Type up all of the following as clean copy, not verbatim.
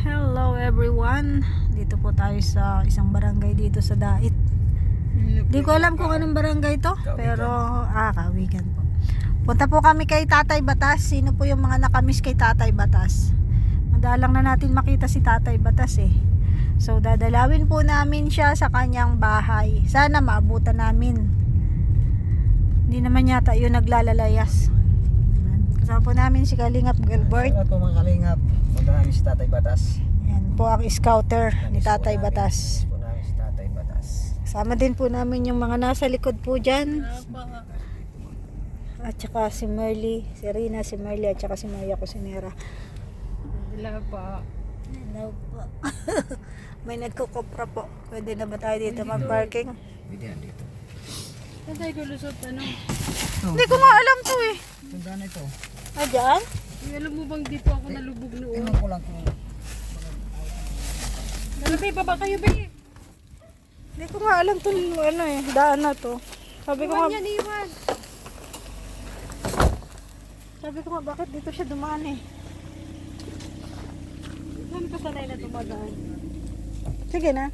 Hello everyone. Dito po tayo sa isang barangay dito sa Dait. Di ko alam kung anong barangay to, pero Kawigan po. Punta po kami kay Tatay Batas. Sino po yung mga nakamiss kay Tatay Batas? Madalang na natin makita si Tatay Batas eh. So dadalawin po namin siya sa kanyang bahay. Sana maabutan namin. Hindi naman yata yun naglalalayas. Kasama po namin si Kalingap Gilbert. Salamat po mga Kalingap. Punta namin si Tatay Batas. Yan po ang scouter ni Tatay Batas. Po namin si Tatay Batas. Kasama din po namin yung mga nasa likod po dyan. At saka si Merly, si Rina, si Merly, at saka si Maya Cusinera. Hello po. Hello po. May nagkukopra po. Pwede na ba tayo dito mag-parking? Pwede yan dito. Saan tayo lulusot? Ano? Hindi ko nga alam to eh. Tandaan ito. Ah, dyan? Ay, alam mo bang dito ako nalubog noon? Tingnan ko lang kung Lalabay, baba kayo ba eh? Hindi ko nga alam to ano eh. Daan na to. Sabi ko nga, Iwan yan, iwan. bakit dito siya dumaan eh. Saan ka sanay na tumadaan? Sige na.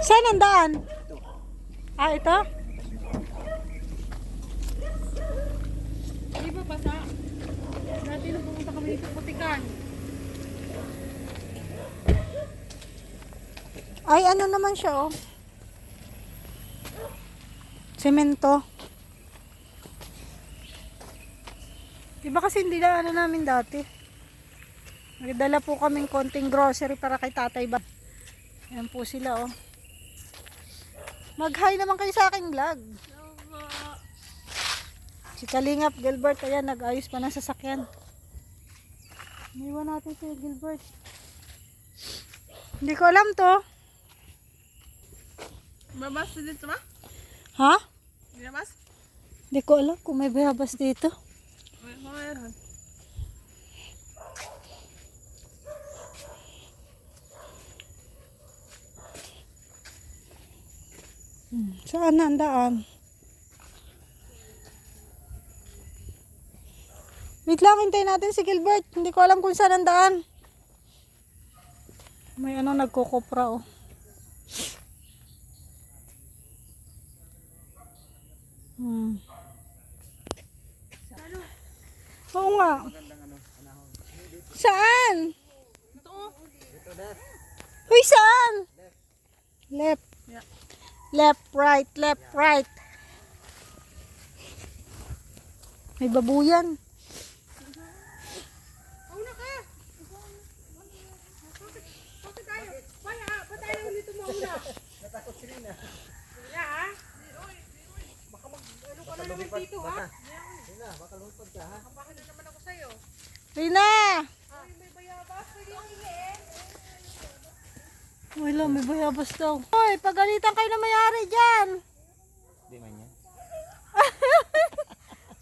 Saan ang daan? Ah, ito? Di ba basa? Dati nung pumunta kami dito, Putikan. Ay, ano naman siya oh. Semento. Diba kasi hindi na ano namin dati. Nagdala po kaming konting grocery para kay Tatay ba. Ayan po sila oh. Mag-hi naman kayo sa aking vlog. Si Kalingap Gilbert, ayan, nag-ayos pa ng sasakyan. Iniwan natin si Gilbert. Hindi ko alam to. Babas dito ba? Ha? Binabas? Hindi ko alam kung may bayabas dito. Mayroon. Saan na ang daan? Wait lang, hintayin natin si Gilbert. Hindi ko alam kung saan ang daan. May ano nagkukopra oh. Oo nga. Saan? Uy, saan? Left. Yeah. Left, right, left, right. May babuyan. Una ka! Bakit tayo? Pa tayo ulit mauna? natakot si Rina. Kaya ha? Baka ano ka na naman dito ha? Rina, baka lumipad ka ha? Bakit na naman ako sa'yo? Rina! Ay, may bayabas. Pwede yung hingin. Wala, may bayabas daw. Hoy, pagalitan kayo na mayari dyan. Di man yan.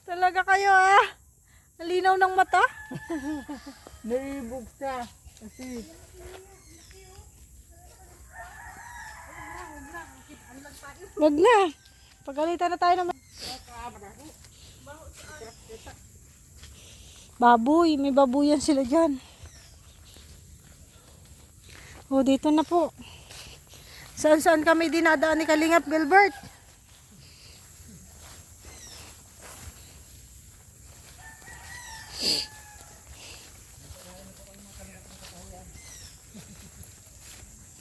Talaga kayo ah. Nalinaw ng mata. Naibog ka. Kasi Wag na. Pagalitan na tayo ng baboy. May babuyan sila dyan. O, dito na po. Saan kami dinadaan ni Kalingap Gilbert?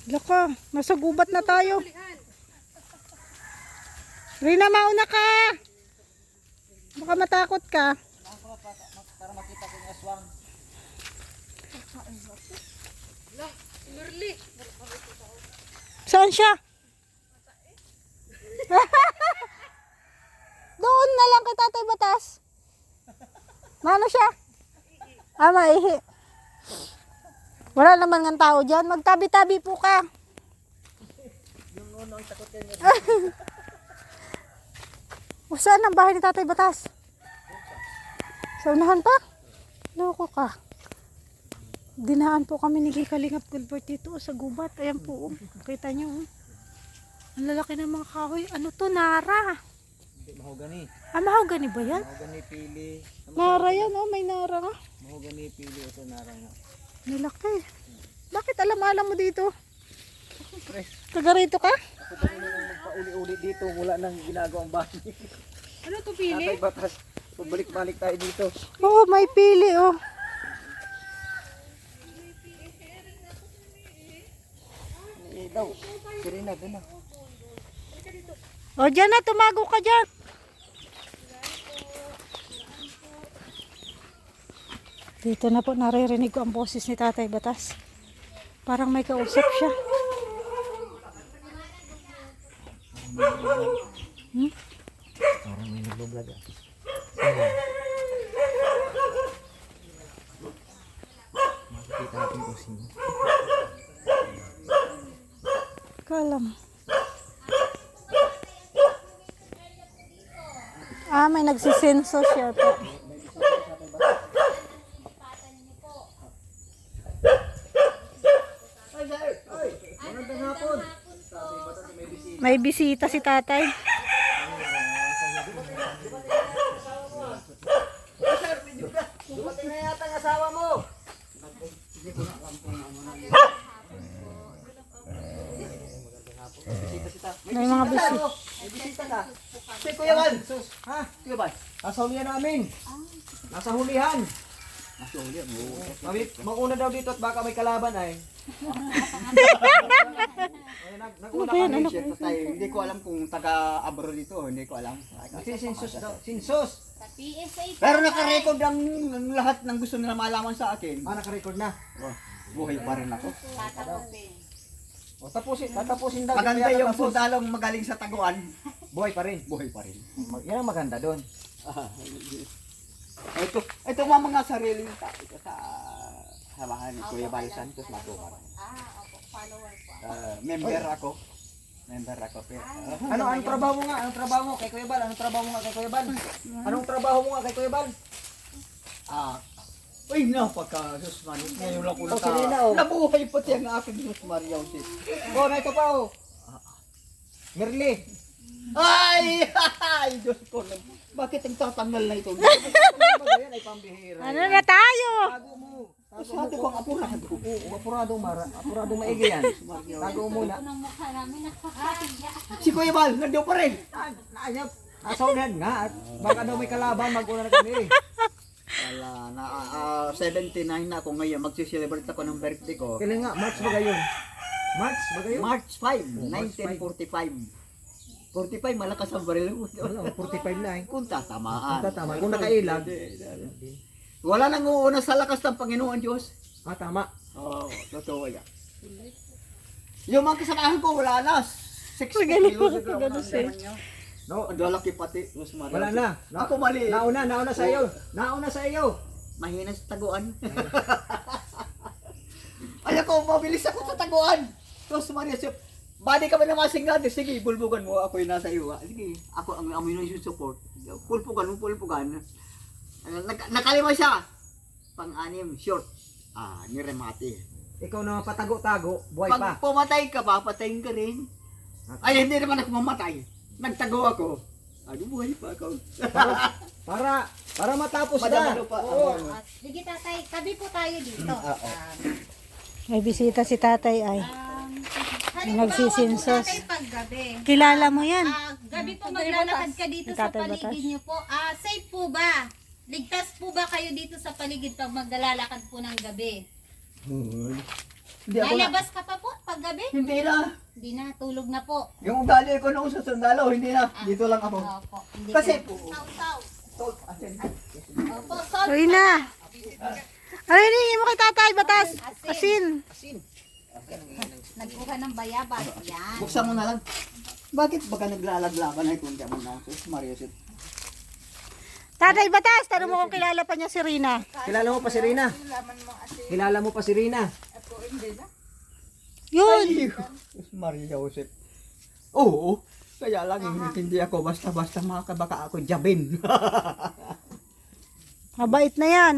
Laka, nasa gubat na tayo. Rina, mauna ka. Baka matakot ka. para makita ko yung aswang. Merly. Saan siya? Doon na lang kay Tatay Batas. Mano siya? Ah, maihi. Wala naman ng tao dyan. Magtabi-tabi po ka. Yung unang takot yan. O, saan ang bahay ni Tatay Batas? Sa unahan pa? Loko ka. Dinaan po kami ni Kalingap Gilbert dito sa gubat. Ayan po. Kita nyo. Ang lalaki ng mga kahoy. Ano to? Nara. Hindi, mahogani. Ah, mahogani ba yan? Mahogani pili. Nara yan oh. May nara nga. Mahogani pili ito nara nga. Nilaki. Bakit alam-alam mo dito? Pre, Taga rito ka? ako pa rin nang magpauli-uli dito. Wala nang ginagawang bahay. Ano to, pili? Tatay batas. Pabalik-balik tayo dito. Oo, may pili oh. Daw. Sirena, doon na. O, dyan na, tumago ka dyan. Dito na po, naririnig ko ang boses ni Tatay Batas. Parang may kausap siya. Hmm? Parang may nagbablog ah. Makikita natin kung sino. Kalam. Ah, may nagsisenso siya po. Magandang hapon. May bisita si Tatay. Dumating na yata ang asawa mo. May mga bisita. May bisita ka. Si Kuya Bal. Ha? Kuya Bal. Nasa hulihan namin. Nasa hulihan. Nasa hulihan? Oo. Mauna daw dito at baka may kalaban ay. Ano ba yan? Ano Chef tayo. Hindi ko alam kung taga-abroad dito. Hindi ko alam. Sinsus daw. Sinsus. Pero naka-record ang lahat ng gusto nila malaman sa akin. Ah, naka-record na. Oh, buhay pa rin ako. O, tatapusin daw. Maganda Kaya yung tatapos. sundalong magaling sa taguan. Buhay pa rin. Buhay pa rin. Yan ang maganda doon. Ito mga sariling tao ko sa samahan ni Kuya Bal Santos Matukan. Member ako. Member ako. Anong trabaho mo nga? Anong trabaho mo kay Kuya Bal? Anong trabaho mo nga kay Kuya Bal? Anong trabaho mo nga kay Kuya Bal? Uy, napaka-Diyos Maria. Ngayon lang ko Oh, Selena, oh. nabuhay pati ang aking Diyos Maria. Oh, na ito pa oh. Merly. Ay! Ay! Diyos ko. Bakit ang tatanggal na ito? Yan ay pambihira. Ano na tayo? Tago mo. Sabi ko ang apurado. Apuradong apuradong maigi yan. Tago mo muna. Si Kuya Bal, nandiyo pa rin. Nasa unahan nga. At baka daw may kalaban, mag-una na kami. Wala na, 79 na ako ngayon. Magsiselebrate ako ng birthday ko. Kailan nga, March ba gayon? March ba gayon? March 5, March 1945. 45, malakas ang baril mo. Wala, 45 na eh. Kung tatamaan. Kung tatamaan, kung nakailag. Wala nang uuna sa lakas ng Panginoon Diyos. Ah, tama. Oo, totoo yan. Yung mga kasamahan ko, wala na. 60 kilos. No, Ang lalaki pati. Diyos Maria. wala na. Ako mali. Nauna sa iyo. Nauna sa iyo. Mahina sa taguan. Ay ako, mabilis ako sa taguan. Diyos Maria, body kami na masinggado. Sige, bulbugan mo. Ako yung nasa iyo. Sige, ako ang ammunition support. Pulpugan mo, pulpugan. Nakalima siya. Pang-anim, short. Niremate. Ikaw na patago-tago, buhay pa. Pag pumatay ka pa, patayin ka rin. Ay, hindi naman ako mamatay. Nagtago ako. Ano, buhay pa ako. Para matapos na. Madamano pa. Oo. Sige tatay, tabi po tayo dito. May bisita si Tatay ay. Nagsisinsos. Tatay paggabi. Kilala mo yan. Gabi po maglalakad ka dito sa Tatay Batas. paligid niyo po. Safe po ba? Ligtas po ba kayo dito sa paligid pag maglalakad po ng gabi? Hindi ako na. Lalabas ka pa po pag gabi? Hindi na. Hindi na, tulog na po. Yung ugali ko noong sa sundalo, hindi na. Dito lang ako. Opo. Hindi Kasi po. po. Saw-saw. Asin. Opo, salt. Uy na. Ano hinihingi mo kay Tatay Batas? Asin. Nagkuha ng bayabas. Yan. Buksan mo na lang. Bakit baka naglalaglaban ay kung di mo na ako? Mario, Tatay Batas, tanong mo kung kilala pa niya si Rina. Kilala mo pa si Rina? Kilala mo pa si Rina? Yun. Maria Joseph. Oo. Kaya lang hindi ako basta-basta makabaka ako jabin. Mabait na yan.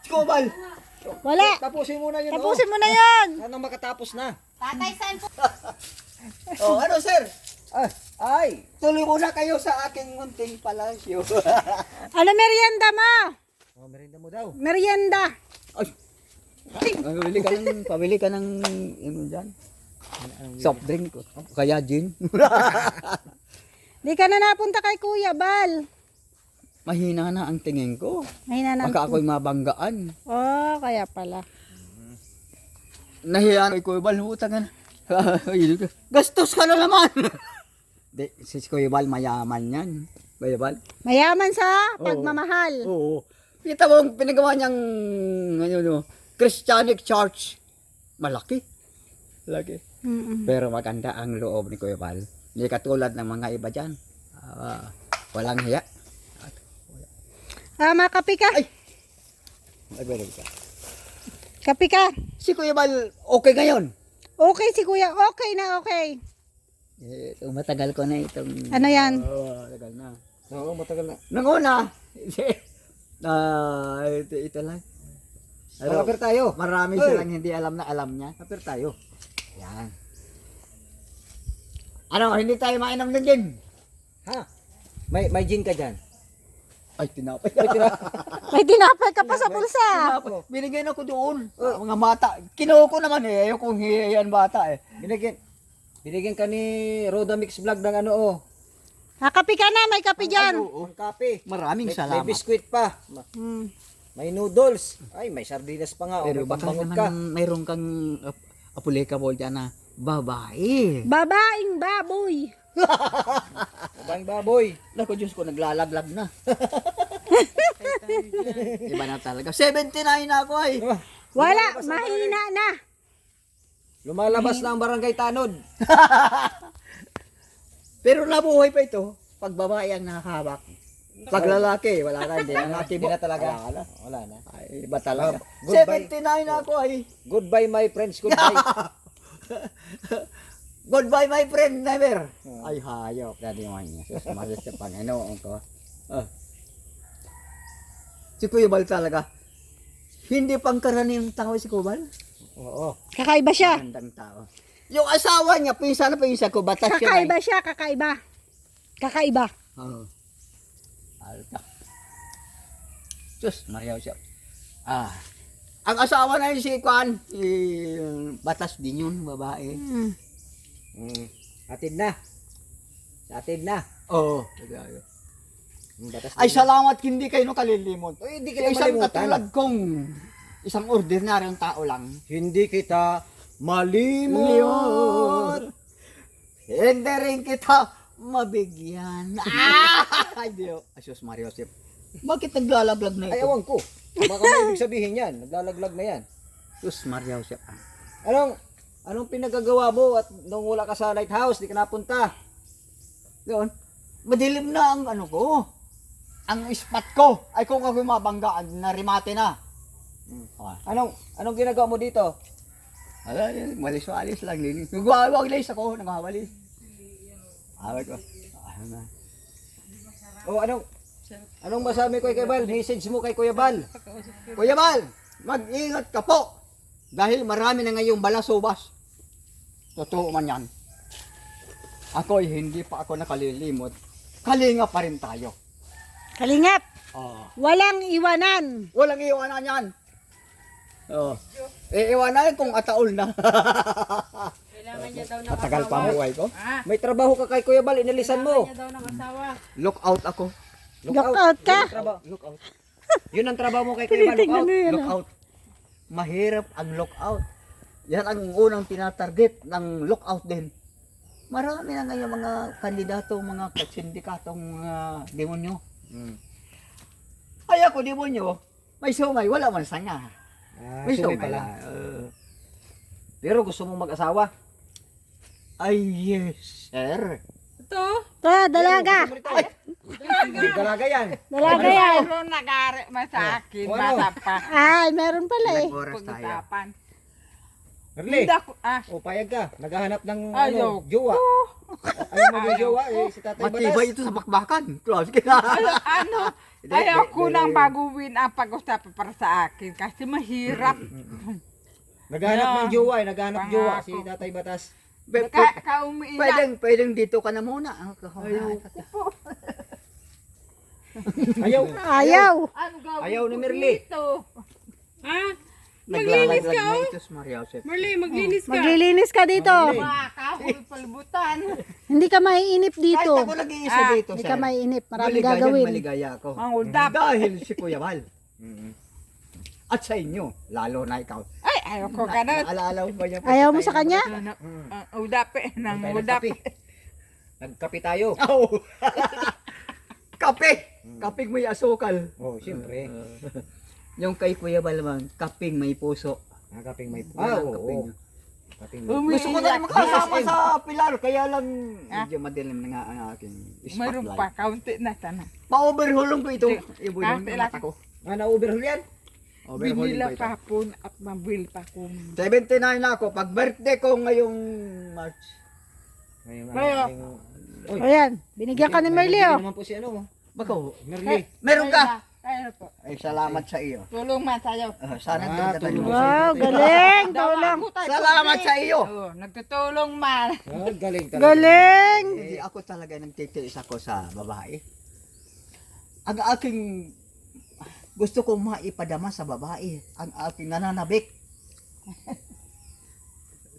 Skobal! Wala. Tapusin mo na yun. Tapusin mo na yan. Sana makatapos na. Tatay, saan po? Oh, ano sir? Ay! Tuloy muna kayo sa aking munting palasyo. Ano merienda mo? Oh, merinda mo daw. Merienda. Ay! Pabili ka ng ano dyan. Soft drink ko. Kaya gin. Di ka na napunta kay Kuya Bal. Mahina na ang tingin ko. Mahina na. Baka ako'y mabanggaan. Oh, kaya pala. Nahiya ko Kuya Bal, utang ka na. Gastos ka na naman. Di, si Kuya Bal mayaman yan. Kuya Bal? Mayaman sa pagmamahal. Oo. Kita mo ang pinagawa niyang Christianic Church. Malaki. Malaki. Mm-mm. Pero maganda ang loob ni Kuya Bal. Hindi katulad ng mga iba dyan. Walang hiya. Makapi ka. Ay! Nagwala ka. Kapi ka. Si Kuya Bal, okay ngayon. Okay si Kuya. Okay na okay. Matagal ko na itong... Ano yan? Oo, matagal na. Oo, matagal na. Nung una, ito lang. Malapit tayo. Marami Oy. silang hindi alam na alam niya. Malapit tayo. Yan. Ano, hindi tayo mainam ng gin. Ha? May gin ka dyan. Ay, tinapay. May tinapay ka pa sa bulsa. Binigyan ako doon. Mga bata. Kinuha ko naman eh. Ayaw kong hiyayan bata eh. Binigyan ka ni Roda Mix Vlog ng ano oh. Kapi ka na. May kapi dyan. Ang kape. Maraming May salamat. biskwit pa. Hmm. May noodles. Ay, may sardinas pa nga. Pero May baka pambangod naman ka. mayroon kang applicable dyan na babae. Babaeng baboy. Babaeng baboy. Naku Diyos ko, naglalaglag na. Iba na talaga. 79 na ako ay. Wala. Mahina na. Lumalabas na ang barangay Tanod. Pero nabuhay pa ito. Pag babae ang nakahawak. Pag lalaki, wala na. Hindi na Hindi na talaga. Wala na. Ay, iba talaga. Goodbye. 79 na ako ay. Goodbye my friends. Goodbye. Goodbye my friend, never. Ay, hayop. Dati mo niya. Sumalit sa Panginoon ko. Si Kuya Bal talaga. Hindi pangkaraniwang tao si Kuya Bal. Oo. Kakaiba siya. Magandang tao. Yung asawa niya, pinsa na pinsa ko, batas siya. Kakaiba siya. Kakaiba. Kakaiba. Oo. Alta. Diyos, Maria siya. Ang asawa na yun si Kwan, batas din yun, babae. Atid na. Atid na. Oo. Batas Ay, din. salamat hindi kayo nakalilimot. Ay, hindi kita Isang malimutan. katulad kong isang ordinaryong tao lang. Hindi kita malimot. Hindi rin kita mabigyan. Ay, Diyo. Asus Mario Joseph. Bakit naglalaglag na Ay, ito? awan ko. Baka may ibig sabihin yan. Naglalaglag na yan. Asus Mario Joseph. Anong pinagagawa mo at nung wala ka sa lighthouse, di ka napunta? Doon. Madilim na ang ano ko. Ang spot ko. Ay kung ako mabanggaan, narimate na. Anong ginagawa mo dito? Ala, walis-walis lang din. Nagwawalis ako, nagwawalis. Awag ko. Ano na. O anong masabi ko kay Bal? Message mo kay Kuya Bal. Kuya Bal, mag-ingat ka po. Dahil marami na ngayong balasubas. Totoo man yan. Ako hindi pa ako nakalilimot. Kalinga pa rin tayo. Kalingap. Walang iwanan. Walang iwanan yan. Iwanan kung ataol na. Kailangan niya daw ng Matagal pa ang buhay ko. May trabaho ka kay Kuya Bal, inalisan mo. Kailangan niya daw ng asawa. Look out ako. Lockout ka. Look out. Yun ang trabaho mo kay Kuya Bal. Tingnan mo yan. Look out. Mahirap ang lookout. Yan ang unang tinatarget ng lookout din. Marami na ngayon mga kandidato, mga sindikatong demonyo. Ay ako demonyo, may sungay, wala man sanga. May Sungay sungay pala. Pero gusto mong mag-asawa? Ay yes, sir. Ito. Dalaga. Hindi dalaga yan. Dalaga yan. Pero nag-ari sa akin. Ano? Bata pa. Ay, meron pala eh. Nag-oras tayo. Pag-usapan. Merli, Hindi ako. o payag ka. Naghahanap ng Ayaw. jowa. Ayaw mo yung jowa, si Tatay Matibay Batas. ito sa bakbakan. Close. Ayaw ko nang baguhin ang pag-usapan para sa akin kasi mahirap. Naghahanap ng jowa, naghahanap jowa si Tatay Batas. Kaumiiyak. Pwedeng dito ka na muna. Ayaw. Ayaw. Ano gawin Ayaw ni ko Merly. dito? Ha? Naglalaglag na ito sa Maria Joseph. Maglilinis ka dito. Kahoy palbutan. Hindi ka maiinip dito. Kahit ako nag-iisa dito, Hindi sir. ka maiinip. Maraming Maligaya, gagawin. maligaya ako. Ang udap. Dahil si Kuya Val. At sa inyo, lalo na ikaw. Ay, ayaw ko ganun. Naalala mo ba niya? Ayaw mo sa kanya? Ang udap eh. Nang udap. Nagkape tayo. Oo. Kape! Kaping may asukal. Oh, siyempre. Yung kay Kuya Val naman, kaping may puso. Kaping may puso. Ah, Oo, kaping. oo. Kaping may Umiiyak. Gusto ko na makasama sa Pilar, kaya lang Ah? medyo madilim na nga ang aking Mayroon pa, spotlight. kaunti na sana. Pa-overhulong ko ito. Ah, Ibulong ng tila- mata ko. na-overhaul yan? Overhulling Binila ko ito. kahapon at mabil pa kung 79 na ako. Pag birthday ko ngayong March. Kaya- Uy, Ayan, binigyan ka ni Merly oh. naman po si ano. Bako, Merly. meron ka? Kaya po. Ay, salamat sa iyo. Tulong man tayo. Sana tulong. Wow, galing. Tulong. Salamat sa iyo. Oo, nagtutulong man. Oh, galing talaga. Galing. Hindi ako talaga nagtitiis ako sa babae. Ang aking gusto kong maipadama sa babae, ang aking nananabik.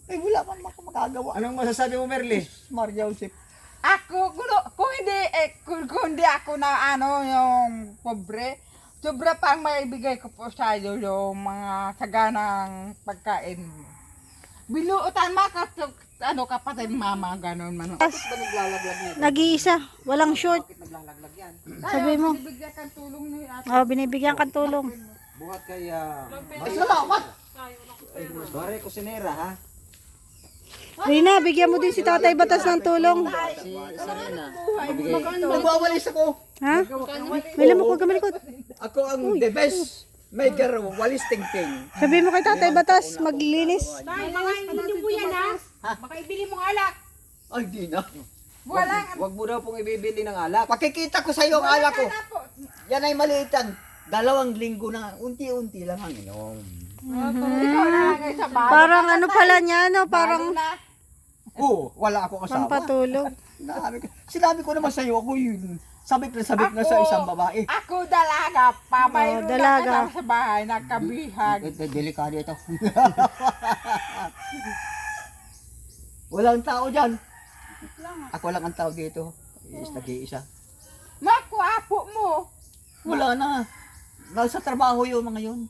Ay, wala man ako magagawa. Anong masasabi mo, Merly? Maria Joseph. Ako, kung hindi ako na ano, yung pobre, sobra pang maibigay ko po sa iyo yung mga saganang pagkain mo. Binuutan mo ka, ano kapatid mama, ganun man. Nag-iisa. Walang short. Sabi mo. Bibigyan kang tulong ni ate. Oh, binibigyan kang tulong. Buhat kay Ay, salamat. Dore Cusinera, ha? Rina, bigyan mo din si Tatay Batas ng tulong. Nagwawalis ako. Ha? May lamok, huwag ka malikot. Ako ang the best maker walis tingting. Sabi mo kay Tatay Batas, maglinis. Ay, di na. Wag mo daw pong ibibili ng alak. Pakikita ko sa iyo ang alak ko. Yan ay maliitan. 2 linggo na, unti-unti lang ang inom. Ikaw na lang ay sa bahay. Parang ano pala niya, no? Parang Oo, wala akong asawa. pampatulog. Sinabi ko naman sa iyo, ako yun. Sabik na sa isang babae. Ako dalaga pa, mayroon Oh, dalaga. na ka sa bahay, nakabihag. Delikado ito. Walang tao dyan. Ako lang ang tao dito. Nag-iisa. Makuapo mo. Wala na. Nasa trabaho yung mga yun.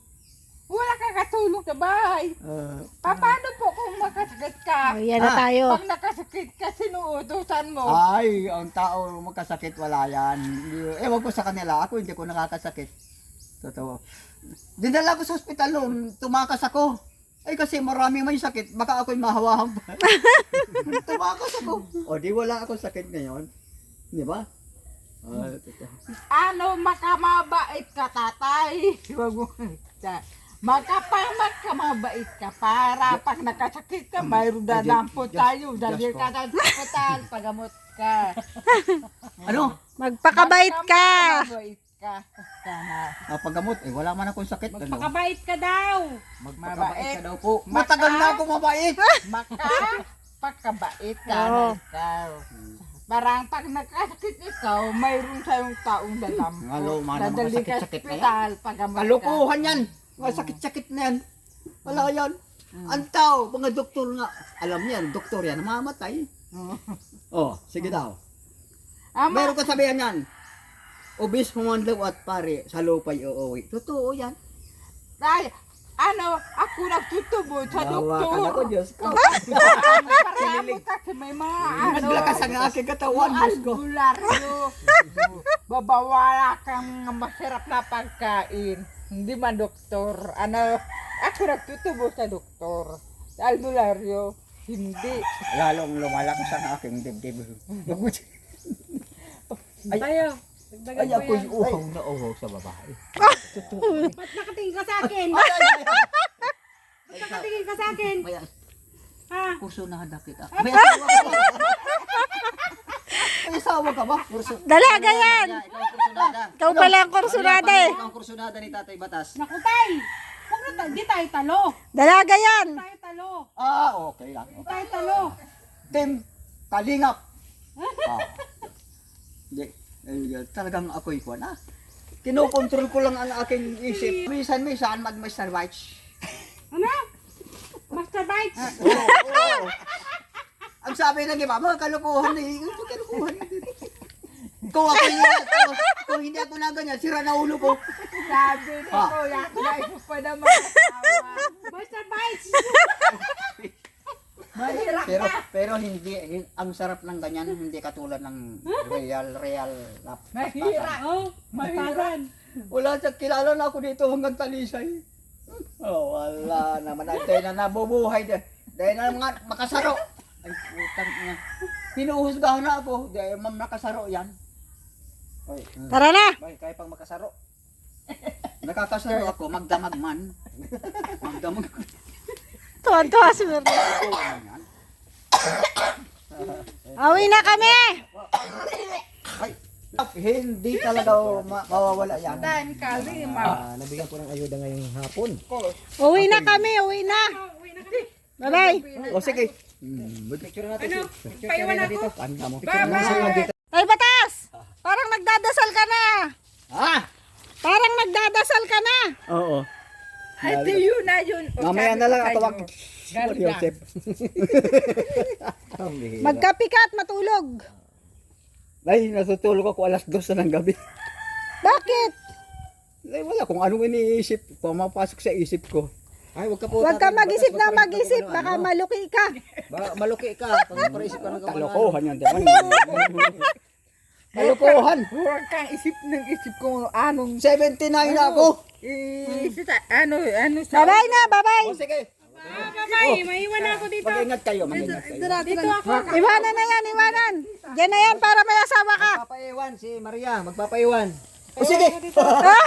Wala kang katulong sa bahay. Paano po kung makasakit ka? Oh, yan na tayo. Pag nakasakit ka, sinuutusan mo. Ay, ang tao magkasakit, wala yan. Ewan ko sa kanila, ako hindi ko nakakasakit. Totoo. Dinala ko sa ospital noon, tumakas ako. Ay kasi maraming may sakit, baka ako'y mahawahan pa. Tumakas ako. O di wala akong sakit ngayon. Di ba? Totoo. Ano, makamabait ka, tatay. Huwag mo. Makamabait ka para pag nakasakit ka, mayroon dadampot tayo. Dahil ka sa hospital, pagamot ka. Ano? Magpakabait ka. Magpakabait ka. Sana. Paggamot, wala man akong sakit. Ano? Magpakabait ka daw. Magpakabait ka daw po. Matagal na ako mabait. Pakabait ka Oo. na ikaw. Parang pag nakasakit ikaw, mayroon sa'yong taong dadam. Halo, mga Dadali ka sa sakit-sakit na yan. hospital, pagamot ka. Kalukuhan yan. Mga sakit-sakit na yan. Wala yan. Ang tao, mga doktor nga. Alam niyan, doktor yan, namamatay. Oh, sige daw. Ama, Meron kasabihan yan. Obis humandlaw at pare, sa lupay uuwi. Totoo yan. ay, ano, ako nagtutubo sa Yawa ka na ko, doktor. Diyos ko. Pareho kasi may mga ano. Naglakas ang aking katawan, Diyos ko. Albularyo. Babawala kang masarap na pagkain. Hindi man doktor. Ano, ako nagtutubo sa doktor. Sa albularyo, hindi. Lalong lumalakas ang aking dibdib. Tayo. Ay, ako'y uhaw na uhaw sa babae. Ba't nakatingin ka sa akin? Ba't nakatingin ka sa akin? May Ha? kursunada kita. May asawa ka ba? May asawa ka ba? Dalaga yan. Ikaw ang kursunada. Ikaw pala ang kursunada eh. Ikaw ang kursunada ni Tatay Batas. Naku, tay. Huwag na tayo. Di tayo talo. Dalaga yan. Tayo talo. Okay lang. Di tayo talo. Team Kalingap. Hindi. Talagang ako'y kuwan. Kinokontrol ko lang ang aking isip. Minsan-minsan mag-Mr. White. Oo. Ang sabi ng iba, mga kalukuhan eh. Ano kalukuhan? Kung hindi ako na ganyan, sira na ulo ko. Sabi ni Ah. Kuya, naisip pa naman asawa. Basta bites! Mahirap Pero hindi, ang sarap ng ganyan, hindi katulad ng real lap. Mahirap. Mahirap. Wala siya, kilala na ako dito hanggang Talisay. Oh, wala naman. Dahil na nabubuhay. Dahil na mga makasaro. Ay, putang ina. Pinuhusgahan na ako. Dahil makasaro yan. Oy, Tara na! bay, kaya pang makasaro. Nakakasaro ako, magdamag man. Magdamag. Tuwan-tuwa si Merly. Ako, ano yan? Awi na kami! Ay, hindi talaga mawawala yan. Dan kalima. Nabigyan ko ng ayuda ngayong hapon. Uwi na kami, uwi na! Bye-bye! O sige. Picture natin. Ano? Paiwan ako. Panda mo. Bye-bye. Ay, Batas! Parang nagdadasal ka na! Ah! Parang nagdadasal ka na! Oo. Ay, di yun na yun. O, Mamaya sabi na lang ko atawag. sa'yo, Sorry, Joseph. Magkapi ka at matulog. Ay, natutulog ako alas 2 na ng gabi. Bakit? Ay, wala kung anong iniisip. Pumapasok sa isip ko. Ay, wag ka po. Huwag ka tatay, mag-isip batas, na wag pa rin mag-isip. kung Baka ano-ano. maluki ka. Maluki ka. Pag parisip ka ng Kalokohan yan, diyan. Kalokohan. Huwag kang isip ng isip kung anong 79 na ako. ano sa Bye-bye na, bye-bye! O sige. bye, maiwan ako dito. Mag-ingat kayo, mag-ingat kayo. Dito ako. Iwanan na yan, iwanan. Diyan na yan para may asawa ka. Magpapaiwan si Maria. Magpapaiwan. O sige. Ha?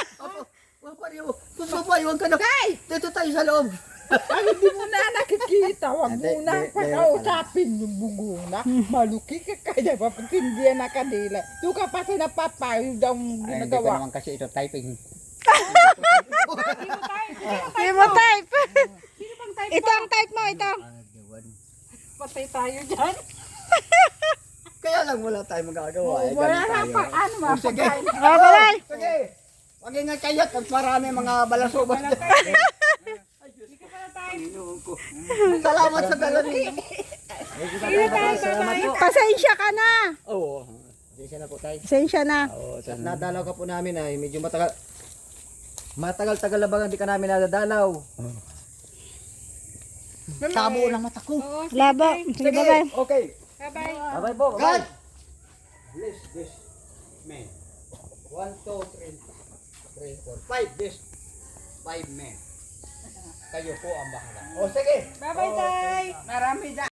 Papayuan ka na. Dito tayo sa loob. Ay, hindi mo na nakikita. Huwag mo na pakausapin yung bunguna. Maluki ka kaya papatindihan na kanila. Doon ka pa sa napapayod ang ginagawa. kasi ito typing. Hindi mo type. Ito ang type mo, ito. Patay tayo dyan. Kaya lang wala tayo magagawa. Wala na pa. Ano ba? Sige. Bye-bye. Sige. Mag-ingat kayo at marami mga balasobas. Salamat sa galari. Salamat po. Pasensya ka na. Oo. Pasensya na po tayo. Pasensya na. Nadalaw ka po namin ay medyo matagal. Matagal-tagal na ba hindi ka namin nadadalaw? Tabo ng mata ko. Labo. Sige, bye-bye. Okay. Bye-bye po. God. Bye. Bless this man. 1, 2, 3, 4, 5. This 5 men. Kayo po ang bahala. O sige. Bye-bye, Tay. Marami dyan.